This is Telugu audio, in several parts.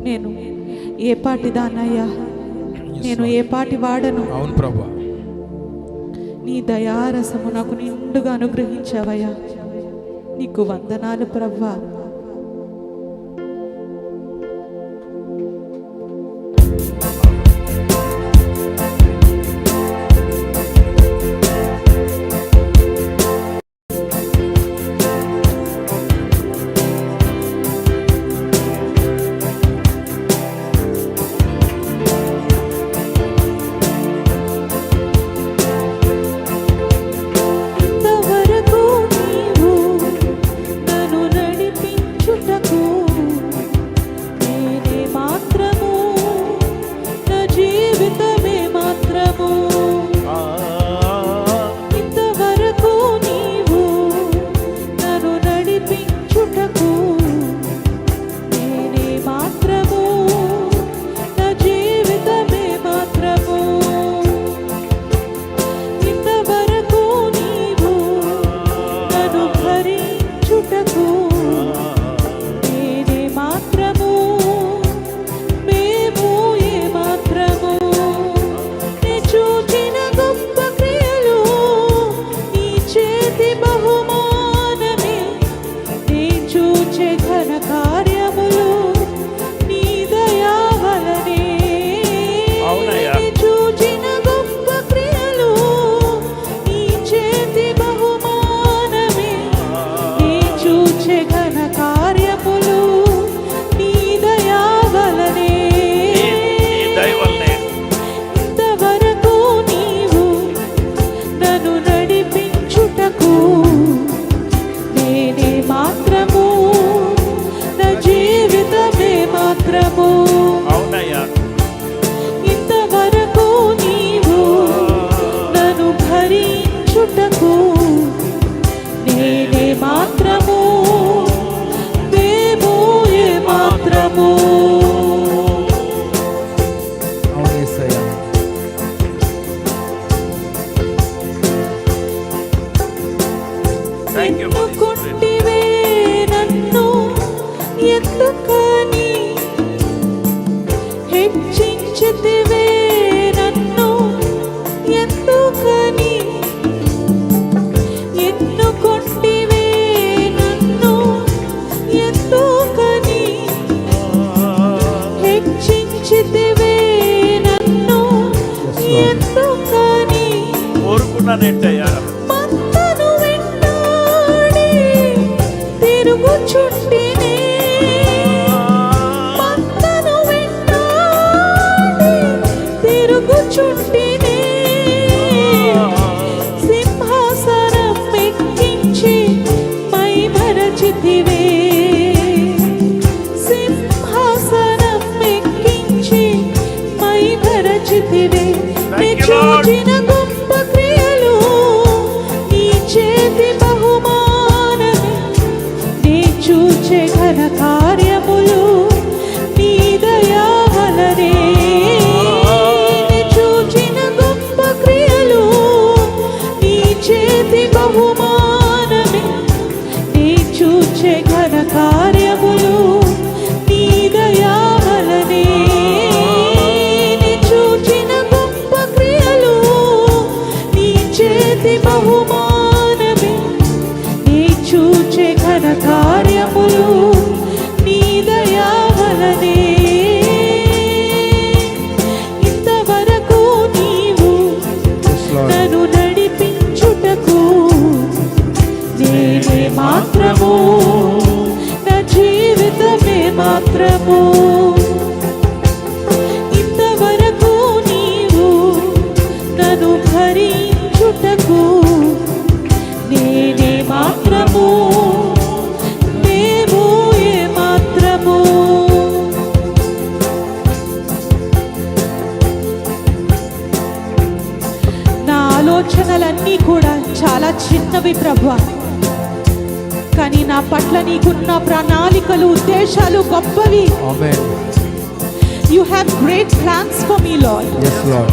నేను ఏ పాటి దాన్నయ్యా, నేను ఏ పాటి వాడను. అవును ప్రభువా, నీ దయారసము నాకు నిండుగా అనుగ్రహించావయ్యా, నీకు వందనాలు ప్రభువా. ఆలోచనలన్నీ కూడా చాలా చిన్నవి ప్రభువా, కానీ నా పట్ల నీకున్న ప్రణాళికలు ఉద్దేశాలు గొప్పవి. ఆమేన్. You have great plans for me, Lord. Yes, Lord.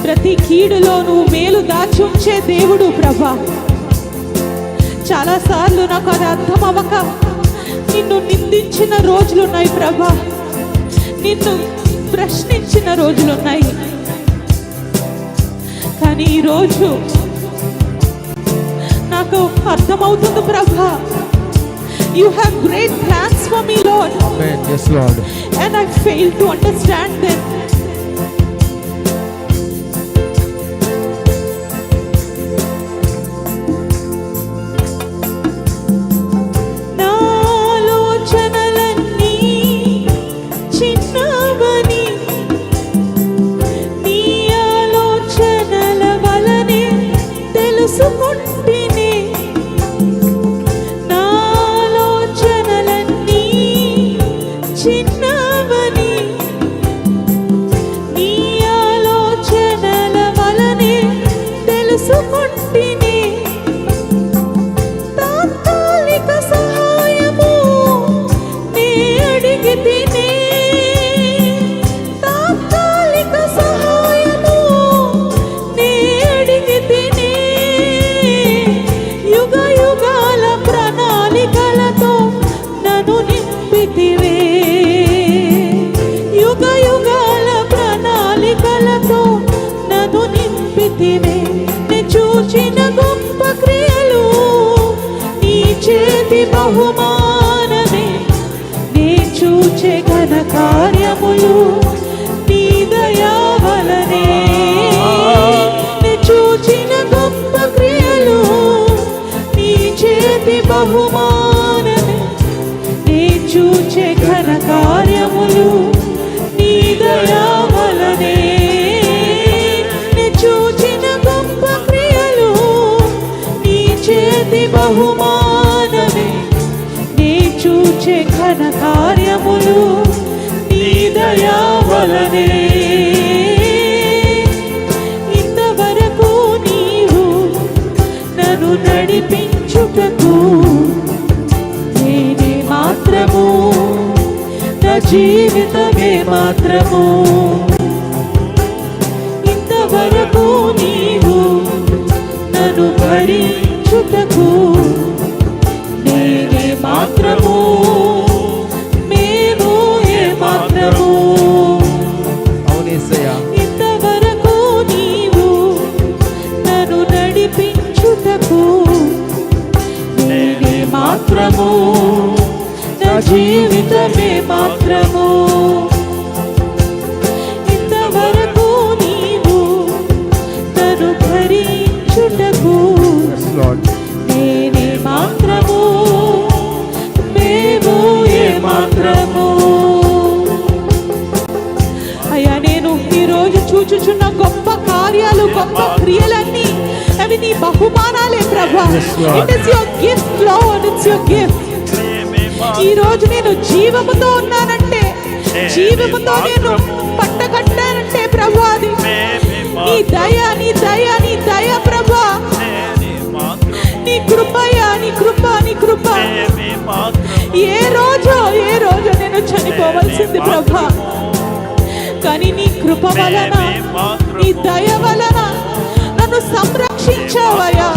ప్రతి కీడులో నువ్వు మేలు దాచి ఉంచే దేవుడు ప్రభువా. చాలా సార్లు నాకు అది అర్థం అవ్వక నిన్ను నిందించిన రోజులున్నాయి ప్రభా, నిన్ను ప్రశ్నించిన రోజులున్నాయి. కానీ ఈరోజు నాకు అర్థమవుతుంది ప్రభా, You have great plans for me, Lord. Amen. Yes, Lord. And I fail to understand them. నా ఆలోచనలన్నీ చిన్నవని, నీ ఆలోచనల వలనే తెలుసుకుంటినే. చిన్నవని, నీ ఆలోచనల వలనే తెలుసుకుంటిని. తాత్కాలిక సహాయము నే అడిగితినే, తాత్కాలిక సహాయము నే అడిగితినే. యుగ యుగాల ప్రణాళికలతో నన్ను నింపితివే, యుగ యుగాల ప్రణాళికలతో నన్ను నింపితివే. నే చూచిన గొప్ప క్రియలు నీ చేతి బహుమానమే, నే చూచే ఘన కార్యములు నీ దయా వలనే. నే చూచిన గొప్ప క్రియలు నీ చేతి బహుమానమే, నే చూచే ఘన కార్యములు నీ దయా వలనే. నే చూచిన గొప్ప క్రియలు నీ చేతి బహుమానమే, నే చూచే ఘన కార్యములు నీ దయా వలనే. ఇంతవరకు నీవు నన్ను నడిపించుటకు నేనే మాత్రము, నా జీవితమే మాత్రము. ఇంతవరకు నీవు నన్ను భరించుటకు నేనే మాత్రము, మేము ఏ మాత్రము. ఇంతవరకు నీవు నన్ను నడిపించుటకు నేనే మాత్రము, నా జీవితమే మాత్రము. ఇంతవరకు నీవు నన్ను భరించుటకు నేనే మాత్రము, మేము ఏ మాత్రము. అయ్యా, నేను ఈరోజు చూచుచున్న గొప్ప కార్యాలు, గొప్ప క్రియలన్నీ అవి నీ బహుమానాలే ప్రభా. It is your gift lord, it's your gift. ఈ రోజు నేను జీవముతో ఉన్నానంటే, జీవముతో నేను పట్టకట్టానంటే ప్రభా, అది నీ దయ, నీ దయ, నీ దయ ప్రభా. నీ కృపయా, నీ కృప, నీ కృప. ఏ రోజు నేను చనిపోవలసింది ప్రభా, కానీ నీ కృప వలన, నీ దయ వలన నన్ను సంరక్షించావయ్యా.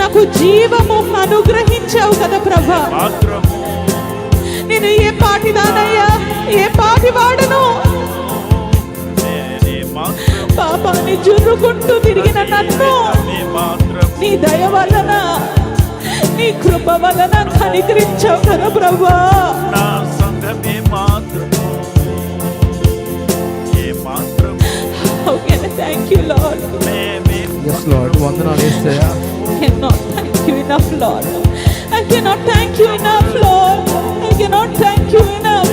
నాకు జీవము అనుగ్రహించావు కదా ప్రభా. నేను ఏ పాటిదానయ్యా, ఏ పాటి వాడను. పాపాన్ని జుర్రుకుంటూ తిరిగిన నన్ను నీ దయ వలన, నీ కృప వలన కనికరించావు కదా ప్రభా. How can I thank you, Lord? Yes, Lord. వందనాలు యేసయ్యా. I cannot thank you enough, Lord. I cannot thank you enough, Lord. I cannot thank you enough.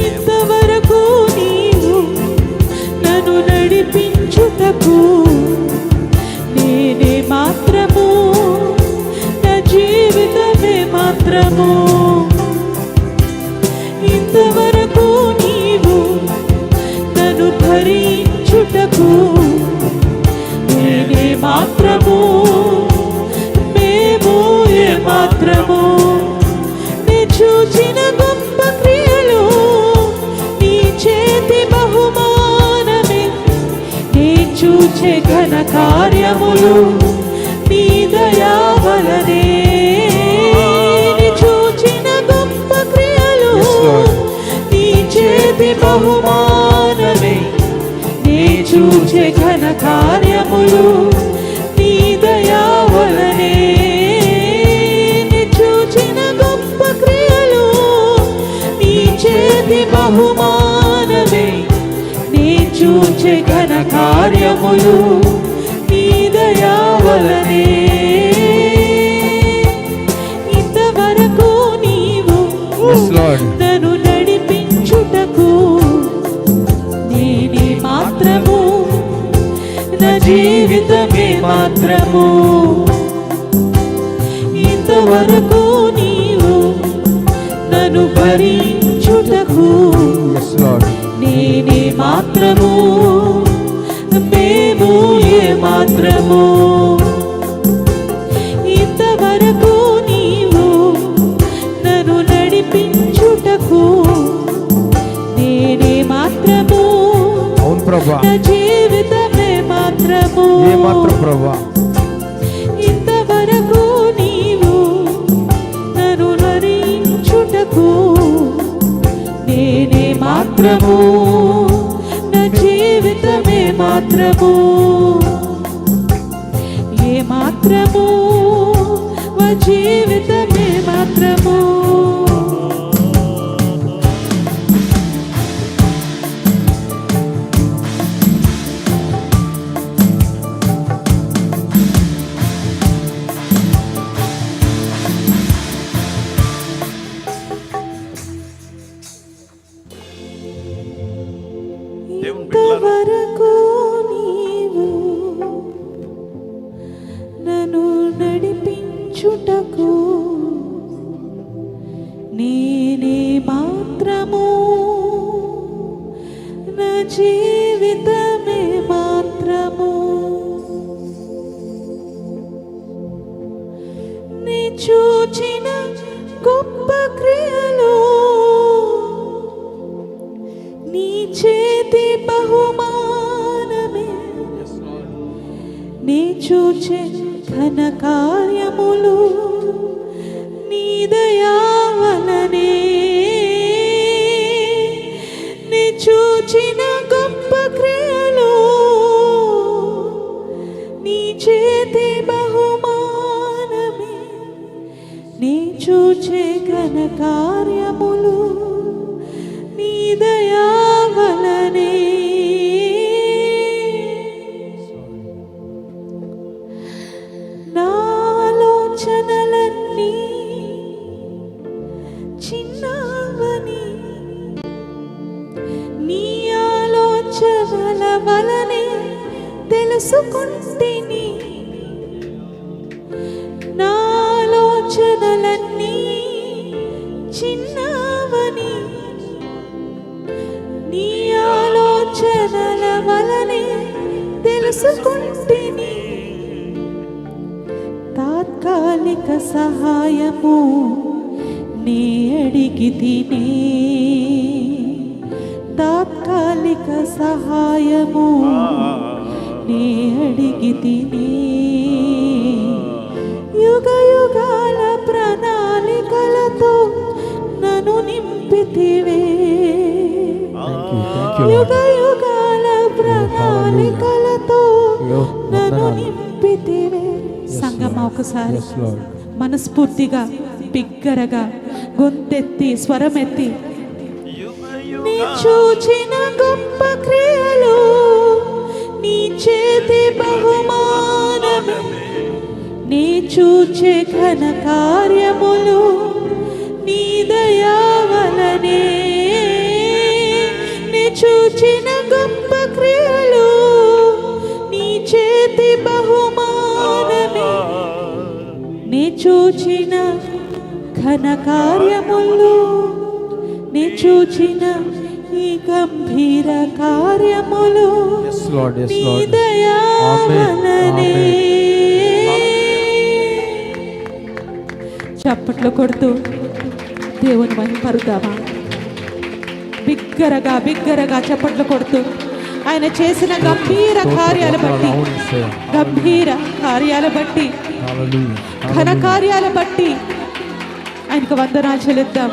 ఇంతవరకు నీవు నన్ను నడిపించుటకు నేనే మాత్రము, నా జీవితమే మాత్రము. ఇంతవరకు నీవు చూచే ఘన కార్యములు నీ దయా వలనే నీ చూచిన గొప్ప క్రియలు నీ చేతి బహుమానమే నీ చూచే ఘన కార్యములు నీ దయా వలనే నీ చూచిన గొప్ప క్రియలు నీ చేతి బహుమానమే నీ చూచే ఘన కార్యములు నీ దయా వలనే ఇంతవరకు నీవు నన్ను నడిపించుటకు నేనే మాత్రము నా జీవితమే మాత్రము ఇంతవరకు నీవు నన్ను భరించుటకు నేనే మాత్రము మేము ఏ మాత్రము ఇంతవరకు నీవు నన్ను నడిపించుటకు నేనే మాత్రము అవును ప్రభా నా జీవితమే మాత్రము ఏ మాత్రం ప్రభా ఇంతవరకు నీవు నన్ను నరించుటకు నేనే మాత్రము నా జీవితమే మాత్రము ఏ మాత్రము మా జీవితమే మాత్రము ఇంతవరకు నీవు నన్ను నడిపించుటకు నేనే మాత్రము నా జీవితమే మాత్రము నీ చూచిన గొప్ప క్రియలు నీ చేతి బహుమానమే నీ చూచే ఘన కార్యములు నీ దయా వలనే నీ చూచిన గొప్ప క్రియలు నీ చేతి బహుమానమే నీ చూచే ఘన కార్యములు నీ దయా వలనే నా ఆలోచనలన్నీ చిన్నవని నీ ఆలోచనల వలనే తెలుసుకుంటిని నా ఆలోచనలన్నీ చిన్నవని నీ ఆలోచనల వలనే తెలుసుకుంటిని తాత్కాలిక సహాయము నీ అడిగి తినే తాత్కాలిక సహాయము నీ అడిగి తినే యుగ యుగాల ప్రణాళికలతో నన్ను నింపితివే యుగ యుగాల ప్రణాళికలతో నన్ను నింపితివే సంగమా ఒకసారి మనస్ఫూర్తిగా బిగ్గరగా గొంతెత్తి స్వరమెత్తి నీ చూచిన గొప్ప క్రియలు నీ చేతి బహుమానమే నీ చూచే ఘన కార్యములు నీ దయా వలనే నీ చూచిన గొప్ప క్రియలు నీ చేతి బహుమానమే నీ చూచిన ఘన కార్యములు నీ చూచిన ఈ గంభీర కార్యములు నీ దయా వలనే చప్పట్లు కొడుతూ దేవుని మహిమపరుద్దామా బిగ్గరగా బిగ్గరగా చప్పట్లు కొడుతూ ఆయన చేసిన గంభీర కార్యాల బట్టి, అవును యేసయ్యా. గంభీర కార్యాల బట్టి, హల్లెలూయా. ఘన కార్యాల బట్టి ఆయనకు వందనాలు చెల్లిద్దాం.